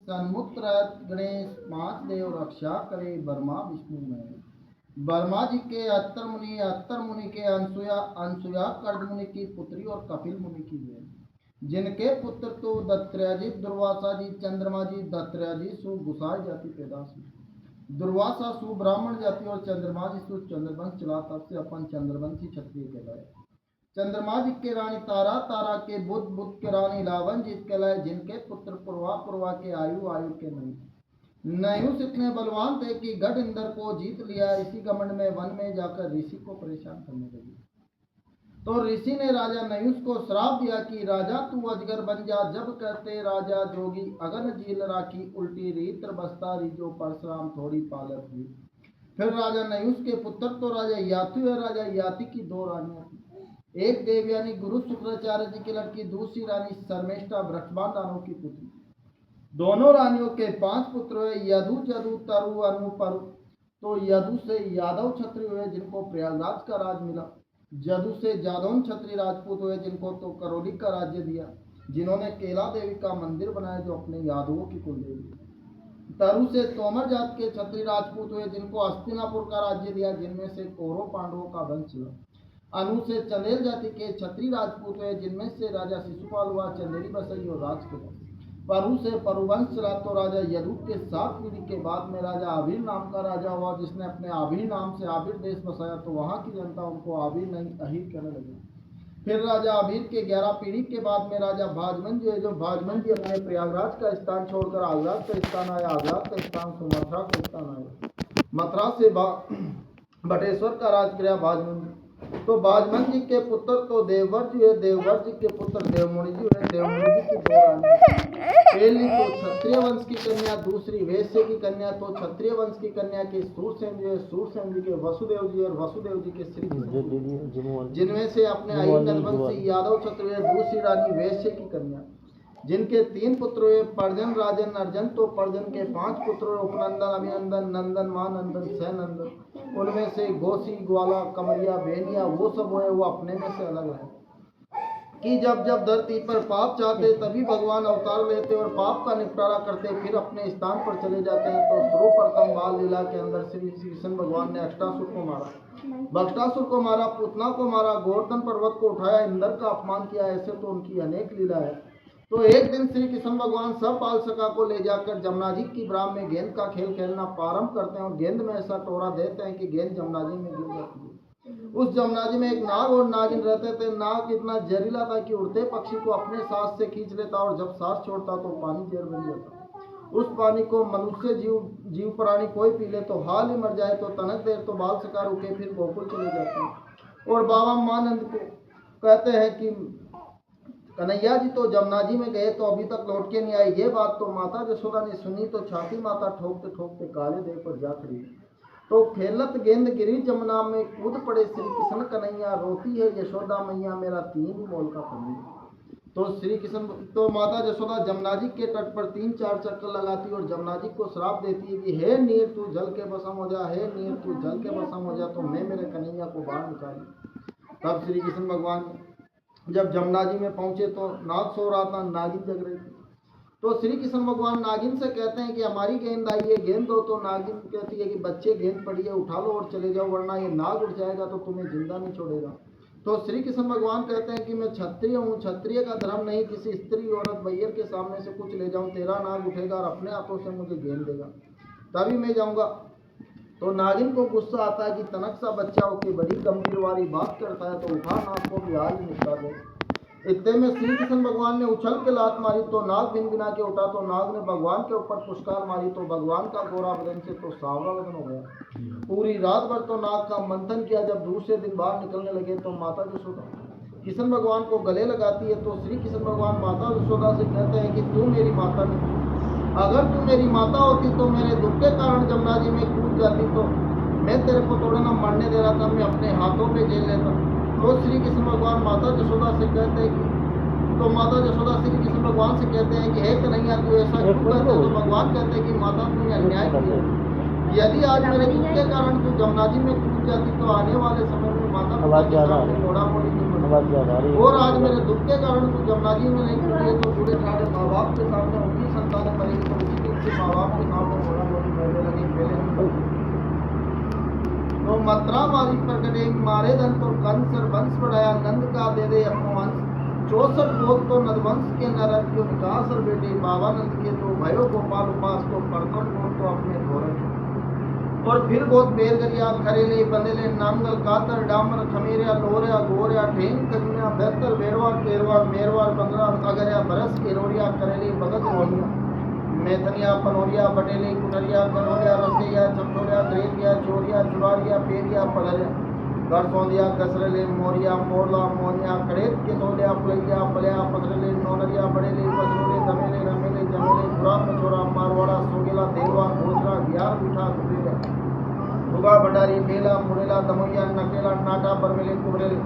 सन्मुक्त रहत गणेश पांच देव रक्षा करे ब्रह्मा विष्णु में। ब्रह्मा जी के अत्तर मुनि के अनसुया कर्द मुनि की पुत्री और कपिल मुनि की वे, जिनके पुत्र तो दत्त्रयाजी दुर्वासा जी चंद्रमा जी दत्त्रयाजी सु गुसाई जाति पैदा सु दुर्वासा सु ब्राह्मण जाति और चंद्रमा जी सु चंद्रवंश चला, तब से अपन चंद्रवंशी क्षत्रिय कहलाए। चंद्रमा जी के रानी तारा, तारा के बुध, बुध के रानी लावन जीत कहलाए, जिनके पुत्र पूर्वा, पूर्वा के आयु, आयु के नयु। नयुष इतने बलवान थे कि गढ़ इंद्र को जीत लिया। इसी घमंड में वन में जाकर ऋषि को परेशान करने लगे। तो ऋषि ने राजा नयुष को श्राप दिया कि राजा तू अजगर बन जा। जब कहते राजा जोगी अगन झील राखी, उल्टी रीत बस्ता रीजो परशुराम थोड़ी पालक हुई। फिर राजा नयुष के पुत्र तो राजा याति और राजा याति की दो रानियां थी। एक देवयानी गुरु शुक्राचार्य जी की लड़की, दूसरी रानी शर्मेष्ठा ब्रह्मबान दानव की पुत्री। दोनों रानियों के 5 पुत्र हुए, यदु जदु तरु अनु परु। तो यदु से यादव क्षत्रिय हुए, जिनको प्रयागराज का राज मिला। जदु से जादौन क्षत्रिय राजपूत हुए, जिनको तो करौली का राज्य दिया, जिन्होंने केला देवी का मंदिर बनाया, जो अपने यादवों की कुलदेवी। तरु से तोमर जात के क्षत्रिय राजपूत हुए, जिनको हस्तिनापुर का राज्य दिया, जिनमें से कौरव पांडवों का वंश चला। अनु से चंदेल जाति के क्षत्रिय राजपूत हुए, जिनमें से राजा शिशुपाल हुआ, चंदेली बसई और राज के। परु से परुवंश चला, तो राजा यदु के 7 पीढ़ी के बाद में राजा आबिर नाम का राजा हुआ, जिसने अपने आबिर नाम से आबिर देश बसाया। तो वहां की जनता उनको आबिर नहीं अहिर कहने लगी। फिर राजा आबिर के 11 पीढ़ी के बाद में राजा भाजमन जी है, जो भाजमन जी अपने प्रयागराज का स्थान छोड़कर आगराज का स्थान आया, आगराज का स्थान से मथुरा का स्थान आया, मथुरा से बटेश्वर का राज किया भाजमन जी। तो भाजमन जी के पुत्र तो देववर जी हुए, देववर जी के पुत्र देवमुनि जी हुए। देवमुनि जी की 2 रानी, पहली तो क्षत्रिय वंश की कन्या, दूसरी वैश्य की कन्या। तो क्षत्रिय वंश की कन्या के सूरसेन जी, सूरसेन जी के वसुदेव जी और वसुदेव जी के श्री, जिनमें से अपने आई नरवंशी यादव क्षत्रिय। दूसरी रानी वैश्य की कन्या, जिनके 3 पुत्र हुए, पर्जन राजन अर्जन। तो पर्जन के 5 पुत्र हुए, उपनंदन अभिनंदन नंदन महानंदन सहनंदन। उनमें से गोसी ग्वाला कमरिया बेनिया वो सब हुए, वो अपने में से अलग है कि जब जब धरती पर पाप चाहते तभी भगवान अवतार लेते और पाप का निपटारा करते, फिर अपने स्थान पर चले जाते हैं। तो सर्वप्रथम बाल लीला के अंदर श्री कृष्ण भगवान ने अष्टासुर को मारा, बक्ष्टासुर को मारा, पूतना को मारा, गोवर्धन पर्वत को उठाया, इंद्र का अपमान किया। ऐसे तो उनकी अनेक लीला है। तो एक दिन श्री कृष्ण भगवान सब बाल सखा को ले जाकर जमुना जी की ब्राह्म में गेंद का खेल खेलना प्रारंभ करते हैं और गेंद में ऐसा टोरा देते हैं कि गेंद जमुना जी में गिर जाती है। उस जमुना जी में एक नाग और नागिन रहते थे। नाग इतना जहरीला था कि उड़ते पक्षी को अपने सांस से खींच लेता और जब सांस छोड़ता तो पानी जहर बन जाता। उस पानी को मनुष्य जीव प्राणी कोई पी ले तो हाल ही मर जाए। तो तनक देर तो बाल सखा रुके, फिर गोकुल चले जाते हैं और बाबा मानंद को कहते हैं कि कन्हैया जी तो जमुना जी में गए तो अभी तक लौट के नहीं आए। ये बात तो माता यशोदा ने सुनी तो छाती माता ठोकते ठोकते काले देव पर जा खड़ी। तो खेलत गेंद गिरी जमुना में, कूद पड़े श्री कृष्ण कन्हैया, रोती है यशोदा मैया मेरा 3 मोल का पन्नी। तो श्री कृष्ण तो माता यशोदा जमुना जी के तट पर 3-4 चक्कर लगाती और जमुना जी को श्राप देती है कि हे नीर तू जल के भस्म हो जा, हे नीर तू जल के भस्म हो जा, तो मैं मेरे कन्हैया को बाहर निकाली। तब श्री कृष्ण भगवान जब जमुना जी में पहुंचे तो नाग सो रहा था, नागिन जग रही थी। तो श्री कृष्ण भगवान नागिन से कहते हैं कि हमारी गेंद आई है, गेंद दो। तो नागिन कहती है कि बच्चे गेंद पड़ी है, उठा लो और चले जाओ, वरना ये नाग उठ जाएगा तो तुम्हें जिंदा नहीं छोड़ेगा। तो श्री कृष्ण भगवान कहते हैं कि मैं क्षत्रिय हूँ, क्षत्रिय का धर्म नहीं किसी स्त्री औरत बैयर के सामने से कुछ ले जाऊँ। तेरा नाग उठेगा और अपने हाथों से मुझे गेंद देगा, तभी मैं जाऊँगा। तो नागिन को गुस्सा आता है कि तनक सा बच्चा होकर बड़ी गंभीर वाली बात करता है, तो उठा नाग को भी हाल ही निपटा दे। इतने में श्री कृष्ण भगवान ने उछल के लात मारी तो नाग भिनभिना के उठा। तो नाग ने भगवान के ऊपर पुष्कार मारी तो भगवान का गोरा बदन से तो सांवला बदन हो गया। पूरी रात भर तो नाग का मंथन किया। जब दूसरे दिन बाहर निकलने लगे तो माता यशोदा कृष्ण भगवान को गले लगाती है। तो श्री कृष्ण भगवान माता यशोदा से कहते हैं कि तू मेरी माता नहीं, अगर तू मेरी माता होती तो मेरे दुख के कारण जमुना जी में कूद जाती, तो मैं तेरे को थोड़ा ना मरने दे रहा था, मैं अपने हाथों पे झेल लेता। तो श्री कृष्ण भगवान माता यशोदा से कहते हैं कि तो माता यशोदा श्री कृष्ण भगवान से कहते हैं कि हे कन्हैया तू ऐसा क्यों करते हो। तो भगवान कहते हैं कि माता तूने अन्याय किया, यदि आज मेरे दुख के कारण तू जमुना जी में कूद जाती तो आने वाले समय में माता पिता के सामने मोड़ा मोड़ी नहीं बनती, और आज मेरे दुख के कारण तू जमुना जी में नहीं कूदी तो बूढ़े ठाड़े माँ बाप के सामने उनकी संतान मरेगी तो माँ बाप के सामने बोला बोली पहले लगी पहले तो मत्रा मारी प्रगटे मारे धन तो कंस वंश बढ़ाया नंद का दे दे अपनो वंश 64 गोद तो नदवंश के नरक जो विकास और बेटे बाबा नंद के तो भयो गोपाल उपास तो प्रथम गोद तो अपने धोरण और फिर गोद बेरगरिया खरेले बंदेले नांगल कातर डामर खमेरिया लोरिया गोरिया ढेंग कजुनिया बेहतर बेरवा केरवा मेरवा बंगला अगरिया बरस केरोरिया करेले भगत रोहिया मेथनिया पनोरिया बटेली कुटरिया कनोरिया रसैया चमचोरिया ग्रेटिया चोरिया चुरारिया पेरिया पलरिया गरसौंदिया गसरले मोरिया मोरला मोनिया कड़ेत के तोलिया पलैया पलया पथरले नौनरिया बड़ेले बजरोले दमेले रमेले जमेले बुरा मचोरा मारवाड़ा सोगेला देवा घोचरा ग्यार बिठा कुबेला भुगा भंडारी बेला मुरेला दमोइया नकेला नाटा बरमेले कुबरेले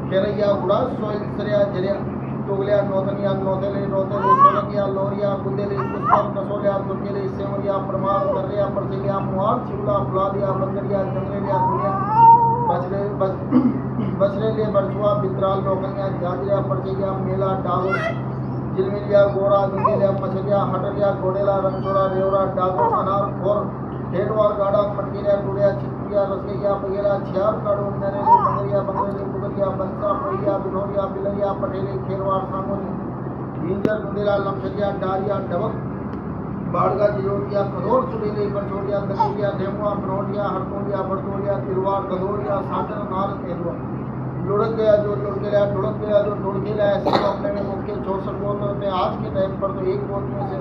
खेरैया उड़ा सोइल सरिया जरिया टोगलिया नौतनिया नौतेले रोतेले सोलकिया लोरिया गुंदेले पुष्कर कसोलिया दुर्गेले सेवरिया प्रमाण कररिया परचलिया मुहार चिवला फुलादिया बंदरिया जंगलिया दुनिया बचरेले बरछुआ बितराल नौकनिया जाजरिया परचलिया मेला डालो जिलमिलिया गोरा दुंगेलिया मछलिया हटलिया गोडेला रंगचोरा रेवरा डागो अनार खोर ढेरवार गाड़ा पटकिया गुड़िया छिपकिया रसगैया बगेला छियार काड़ो नरेले बंगरिया बंगरेले कुबरिया बंसा पैया बिनोरिया बिलरिया पटेले खेरवार सामोली भिंजर गुंदेला लमसरिया डारिया डबक बाड़गा जिलोटिया खदोर सुडेले बरछोड़िया दकेलिया ढेमुआ बनोटिया हरतोलिया बरतोलिया तिरवार गदोरिया सागर नार तेलवा लुढ़क गया जो लुढ़केला लुढ़क गया जो लुढ़केला ऐसे तो अपने में मुख्य 64 गोत्र में आज के टाइम पर तो एक गोत्र में से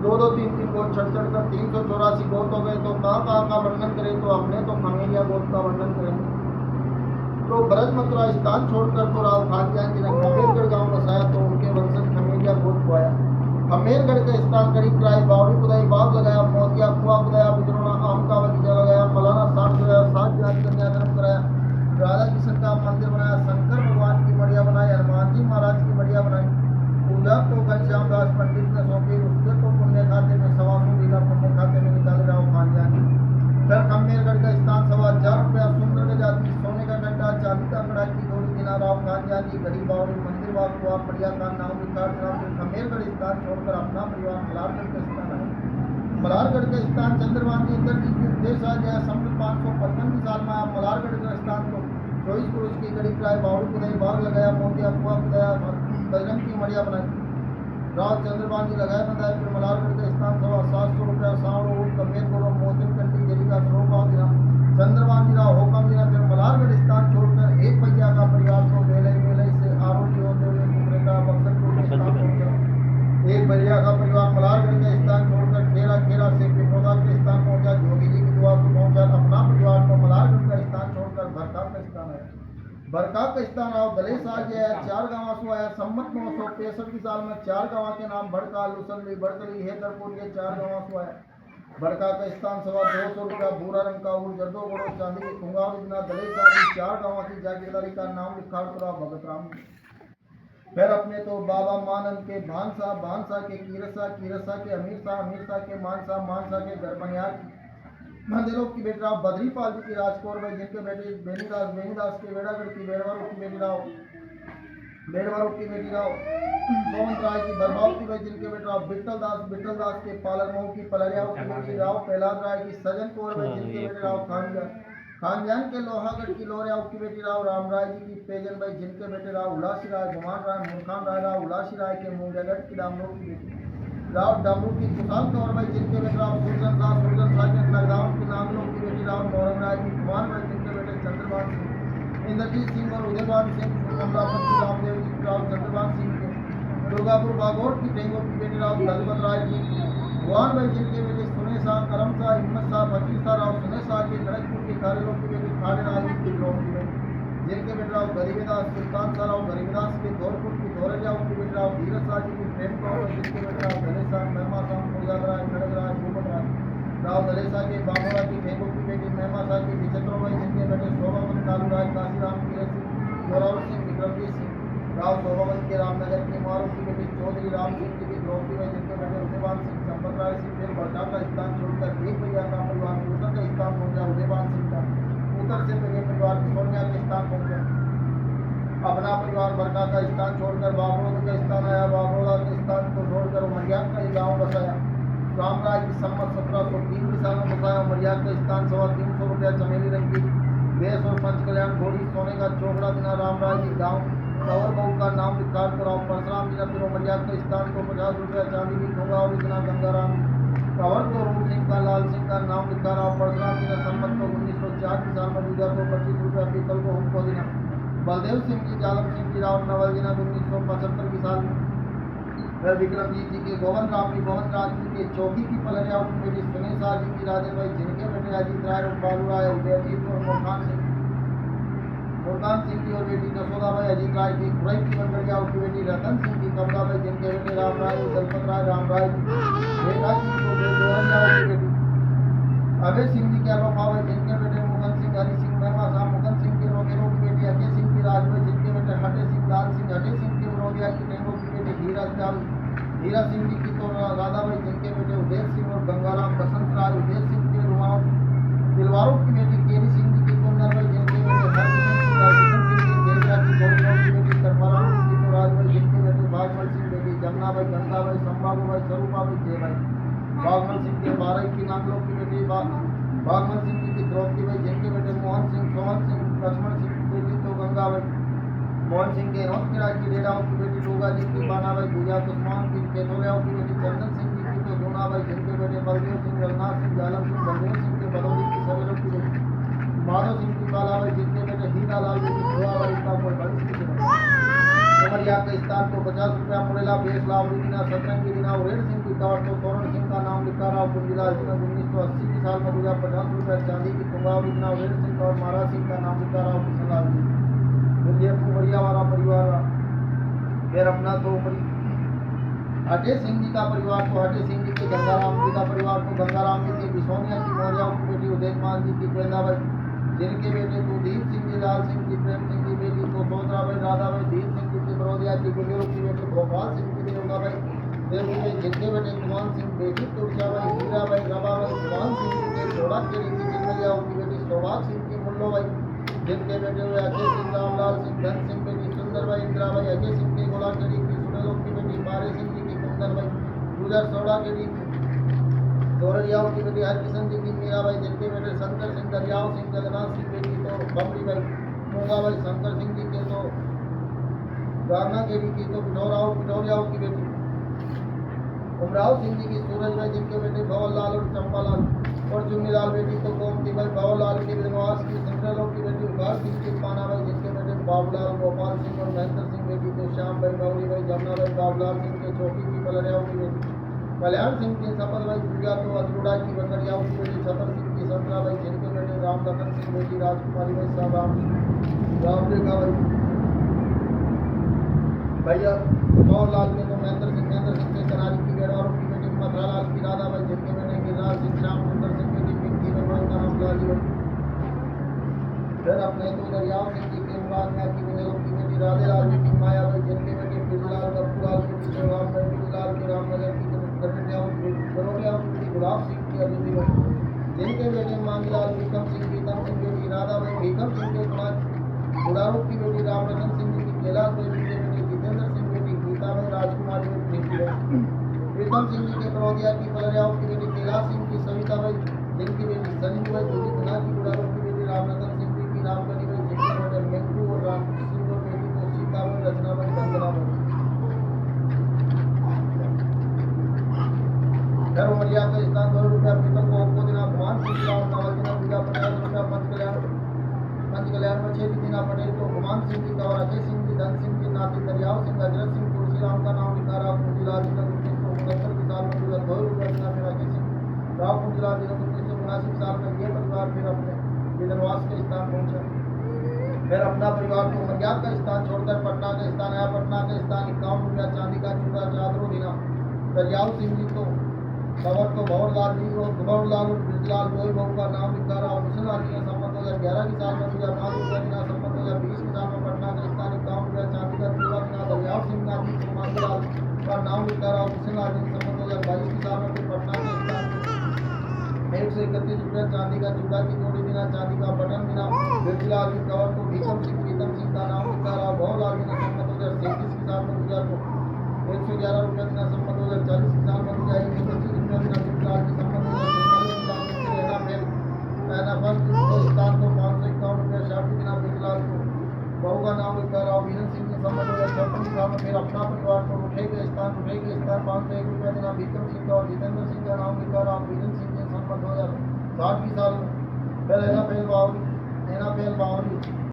दो तीन गोद चढ़ कर 384 गोद हो गए तो कहाँ का वर्णन करें तो अपने तो खमेरिया गोद का वर्णन करेंगे तो भरत मथुरा स्थान छोड़कर तो राव खानजान जी ने खमेरगढ़ गांव बसाया तो उनके वंशज खमेरिया गोद को आया खमेरगढ़ का स्थान करीब कराई बावड़ी खुदाई बाग लगाया मोतिया कुआ खुदाया बिजरोना आम का बगीचा लगाया मलाना साठ लगाया 7 जाति कन्यादान कराया राधा किशन का मंदिर बनाया शंकर भगवान की मढ़िया बनाई हनुमान जी महाराज की मढ़िया बनाई पूजा तो घनश्याम दास पंडित ने सौंपी उसके तो पुण्य खाते में 125 बीघा पुण्य खाते में निकाल राव खानजान फिर खमेरगढ़ का स्थान 4,500 रुपया सुंदर के जाति सोने का घंटा चांदी का कड़ा की जोड़ी दिना राव खानजान की घड़ी बावड़ी मंदिर बाग हुआ बढ़िया का नाम विकार फिर खमेरगढ़ स्थान छोड़कर अपना परिवार मलारगढ़ का स्थान आया मलारगढ़ का स्थान चंद्रभान जी इंद्र जी की उपदेश आ गया संवत 555 साल में आया मलारगढ़ का स्थान को 24 पुरुष की घड़ी कराई बावड़ी खुदाई बाग लगाया मोतिया कुआ खुदाया बजरंग की मढ़िया बनाई राव चंद्रभान जी लगाए बनाए फिर मलारगढ़ का स्थान 700 रुपया सावड़ ऊट कमेर गोरो मोहसिन कंटी जली का श्रोभाव दिना चंद्रभान जी राव होकम दिना फिर मलारगढ़ स्थान छोड़कर एक पहिया का परिवार को बेले बेले से आरोग्य होते हुए कुमरेटा बक्सर को स्थान पहुंचा एक पहिया का परिवार मलारगढ़ का स्थान छोड़कर खेरा खेरा से पिपौदा के स्थान पहुंचा जोगी जी की दुआ को पहुंचा अपना परिवार को मलारगढ़ का स्थान छोड़कर भरका का स्थान आया बरका का स्थान आओ दलेस आ गया 4 गाँव से आया सम्मत 965 की साल में 4 गाँव के नाम भड़का लुसनली बड़कली हेदरपुर ये 4 गाँव से आया बरका का स्थान 250 रुपया भूरा रंग का उड़ जर्दो गोड़ो चांदी की खुंगा बिना दलेस आ गई 4 गाँव की जागीरदारी का नाम लिखा करा भगत राम फिर अपने तो बाबा मानंद के भानसा के कीरसा के अमीर शाह के मानसा के गरबनियार मंदिरों की बेटी राव बद्रीपाल जी की राजकौर भाई जिनके बेटे बेनीदास के बेड़ागढ़ की बेड़वारू की बेटी राव सोमंत राय की बरबावती भाई जिनके बेटे राव बिट्टल दास के पालर मऊ की पलरिया की बेटी राव प्रहलाद राय की सजन कौर भाई जिनके बेटे राव खानजान के लोहागढ़ की लोरिया की बेटी राव राम राय जी की पेजन भाई जिनके बेटे राव उलासी राय गुमान राय मुरखान राय राव उलासी राय के मुंगेगढ़ की दामनोर की बेटी राव डामरू की कुशाल कौर भाई जिनके बेटे राव सुरजन शाह के नगदाम की नामलों की बेटी राव मोरंग राय की कुमार भाई जिनके बेटे चंद्रभान सिंह इंद्रजीत सिंह और उदयभान सिंह कमलापति रामदेव जी राव चंद्रभान सिंह के दुर्गापुर बागोर की टेंगोर की बेटी राव दलबत राय जी भगवान भाई जिनके बेटे सुने शाह करम शाह हिम्मत शाह फकीर शाह राव सुने शाह के खड़गपुर के खारेलों की बेटी खाड़े राज की द्रोण की बेटी जिनके बेटे राव गरीबदास सुल्तान शाह राव गरीबदास के धौलपुर की धौरलिया की बेटे राव धीरज शाह जी की प्रेम कौर जिनके बेटे राव दलेसा महिमा शाह मुर्जाद राय खड़ग राय भूपत राय राव दलेसा के बाबोरा की ढेंगो की बेटी महिमा शाह की विचित्रों भाई जिनके बेटे शोभावन कालू राय काशीराम कीरत सिंह जोरावर सिंह विक्रमजीत सिंह राव शोभावन के रामनगर की मारू की बेटी चौधरी राम सिंह जी की द्रौपदी भाई जिनके बेटे उदयभान सिंह संपत राय सिंह फिर बड़का का स्थान छोड़कर एक भैया का परिवार उत्तर का स्थान पहुंचा उदयभान सिंह का उत्तर से फिर परिवार सोनिया के स्थान पहुंचा अपना परिवार बरका का स्थान छोड़कर बाबरोद का स्थान आया बाबरोदा के स्थान को छोड़कर उमरिया का गांव बसाया रामराज की संमत 1703 की साल में बसाया। उमरिया का स्थान 350 रुपया चमेली रंग की बेस और पंच कल्याण घोड़ी सोने का चौकड़ा दिना। रामराज जी गाँव कंवर बहू का नाम लिखा कराओ। परशुराम जी ने फिर उमरिया के स्थान को 50 रुपया चांदी की दूंगा और इतना गंगाराम कंवर को रूप सिंह का लाल सिंह का नाम लिखा रहा। परशुराम जी ने संमत को 1904 की साल में दूजा को 25 रुपया पीतल को हमको देना। बलदेव सिंह जी जालम सिंह जी राव नवल जी ने 1975 की साल में फिर विक्रमजीत जी के गोविंद राम जी के चौकी की पलरिया उनकी बेटी सुनील शाह जी की राजन भाई जिनके बेटे अजीत राय और बालू राय उदयजीत और मुरखान सिंह की और बेटी जसोदा भाई अजीत राय की खुरई की बंदरिया उनकी बेटी रतन सिंह की कमला भाई जिनके बेटे राम राय और दलपत राय राम राय बेटा जी को दोहरिया उनकी बेटी अभय सिंह जी के अलोपा भाई जिनके बेटे मुगन सिंह हरि सिंह महिमा शाह मुगन सिंह के रोगेरों की बेटी अजय सिंह की राज भाई जिनके बेटे हटे सिंह लाल सिंह हटे सिंह के विरोधिया की टेंगों की बेटी हीरा सिंह जी की तो राधा भाई जिनके बेटे उदय सिंह और गंगाराम बसंत राय उदय सिंह के रुमाल दिलवारों की बेटी केरी सिंह जी की कुंदन भाई जिनके बेटे हरकिशन सिंह की देवरा की गौरव की बेटी करपाराम की तो राज भाई जिनके बेटे भागमल सिंह बेटी जमुना भाई गंगा भाई संबाबू भाई स्वरूपा भाई जय भाई भागमल सिंह के 12 की नागलों की बेटी भागमल सिंह जी की द्रौपदी भाई जिनके बेटे मोहन सिंह सोहन सिंह लक्ष्मण सिंह की बेटी तो गंगा भाई मोहन सिंह के नौत किराए की रेडाओं की बेटी डोगा जी की बाना भाई पूजा कुसमान की केतोलियाओं की बेटी चंदन सिंह जी की तो दोना भाई जिनके बेटे बलदेव सिंह रघुनाथ सिंह जालम सिंह बलदेव सिंह के बदौली की सवेरों की बेटी माधव सिंह की बाला भाई जिनके बेटे हीरा लाल जी की सुहा भाई का कोई बड़ी सिंह उमरिया के स्थान को 50 रुपया मुड़ेला बेस लावरी दिना सतरंगी दिना उरेड सिंह की कवर तो तोरण सिंह का नाम लिखा रहा कुंजिला जी ने 1980 की साल में दूजा 50 रुपया चांदी की कुंगावरी दिना उरेड सिंह और महाराज सिंह का नाम लिखा रहा किशनलाल जी विजय उमरिया वाला परिवार फिर अपना तो हटे सिंह जी का परिवार को हटे सिंह जी के गंगाराम जी का परिवार को गंगाराम जी की बिसोनिया की मौर्या की बेटी उदयमान जी की प्रेदा भाई जिनके बेटे तो दीप सिंह जी लाल सिंह जी प्रेम सिंह की बेटी तो सोतरा भाई राधा भाई दीप सिंह जी की बरोदिया की गुलेरों की बेटी भोपाल सिंह की देवगा भाई देवगी भाई जिनके बेटे कुमान सिंह बेटी तुलसा भाई हीरा भाई रबा भाई कुमान सिंह जी के जोड़ा के रीति चिन्मलिया उनकी बेटी सौभाग सिंह की मुल्लो भाई जिनके बेटे हुए अजय सिंह रामलाल सिंह धन सिंह बेटी सुंदर भाई इंदिरा भाई अजय सिंह की गोला केड़ी की सुनेलों की बेटी बारे सिंह जी की कुंदन भाई गुजर सौड़ा केड़ी दोररियाओं की बेटी हरकिशन जी की मीरा भाई जिनके बेटे शंकर सिंह दरियाओं सिंह जगन्नाथ सिंह बेटी तो बमरी भाई मूंगा भाई शंकर सिंह जी के तो गाना केड़ी की तो पिठौरियाओं की बेटी उमराव सिंह जी की सूरज भाई जिनके बेटे भवन लाल और चंपालाल और चुन्नीलाल बेटी तो गोमती भाई भवन लाल की विधवास की सिंगलों की बेटी उगार सिंह की पाना भाई जिनके बेटे बाबूलाल गोपाल सिंह और महेंद्र सिंह बेटी तो श्याम भाई गौरी भाई जमुना भाई बाबूलाल सिंह के चौकी की पलरियाओं की बेटी कल्याण सिंह की सफल भाई पूजा तो अधरूड़ा की बकरियाओं की बेटी छतर सिंह की संतरा भाई जिनके बेटे राम लखन सिंह बेटी राजकुमारी भाई साहब राम रेखा भाई भैया मोहनलाल के तो महेंद्र सिंह के कनारी की गेड़वारों की बेटी मथुरालाल की राधा भाई जिनके बेटे गिरिराज सिंह श्याम सुंदर सिंह बेटी पिंकी भाई का नाम लाली भाई फिर अपने तो दरियाव सिंह जी के मुराद में की बुझलों की बेटी राधे लाल जी की माया भाई जिनके बेटे बिरलाल गप्पूलाल की बेटी शिवराम भाई बिरलाल के रामनगर की करोड़िया की गुलाब सिंह की अदिति भाई जिनके बेटे मांगीलाल भीखम सिंह बेटी राधा भाई भीखम सिंह के गुड़ारों की बेटी रामरतन सिंह जी की कैलाश भाई के बेटे जितेंद्र सिंह बेटी गीता भाई राजकुमारी बेटी प्रीतम सिंह जी के बड़ौदिया की पलरियाओं की बेटी कैलाश सिंह की सविता भाई जिनकी बेटी सनी भाई दूजी गुना की गुड़ारों की बेटी रामरतन सिंह जी की रामगढ़ी भाई जिनके बेटे मेंटू और राम सिंह और बेटी को सीता भाई रचना भाई वंदना भाई घर उमरिया का स्थान 2 रुपया पीतल को हमको दिना भगवान सिंह राव नवल दिना पूजा 50 रुपया पंच कल्याण में 6 दिना पटेल तो भगवान सिंह जी का और अजय सिंह जी धन सिंह जी नाती दरियाव सिंह हजरत सिंह तुलसीराम का नाम लिखा रहा कुंजीलाल जी ने 1969 की साल में पूजा 2 रुपया दिना फिर अजय सिंह राव कुंजीलाल जी ने 1979 साल में ये परिवार फिर अपने विधनवास के स्थान पहुंचा फिर अपना परिवार को उमरिया का स्थान छोड़कर पटना का स्थान आया पटना का स्थान 51 रुपया चांदी का चूड़ा चादरों दिना दरियाव सिंह जी तो खबर तो भवरलाल जी और भवरलाल और ब्रिजलाल गोई बहू का नाम लिखा रहा और किशनलाल जी ने संमत 2011 की साल में पूजा 5 रुपया दिना संमत 2020 की साल में पटना का स्थान 51 रुपया चांदी का चूड़ा दिना दरियाव सिंह नाथी कुमारीलाल का नाम लिखा रहा और किशनलाल जी ने संमत 2022 की साल में फिर पटना के स्थान 131 रुपया चांदी का चूड़ा की जोड़ी दिना चांदी का बटन दिना ब्रिजलाल जी कवर को भीखम सिंह का नाम लिखा रहा भवरलाल जी ने संमत 2037 की साल में पूजा को 111 रुपये देना सम्मत 2040 की साल बन जाएगी 125 रुपये देना विकलाल की सम्मत 2046 रहना फर्स्ट हिंदुस्तान को 551 रुपये 60 देना विकलाल को बहू का नाम लिखा राव वीरन सिंह ने सम्मत 2056 की साल में फिर अपना परिवार को उठेगा स्थान 501 रुपये देना विक्रम सिंह और जितेंद्र सिंह का नाम लिखा राव वीरन सिंह ने सम्मत 2060 की साल में फिर एना फेल बावरी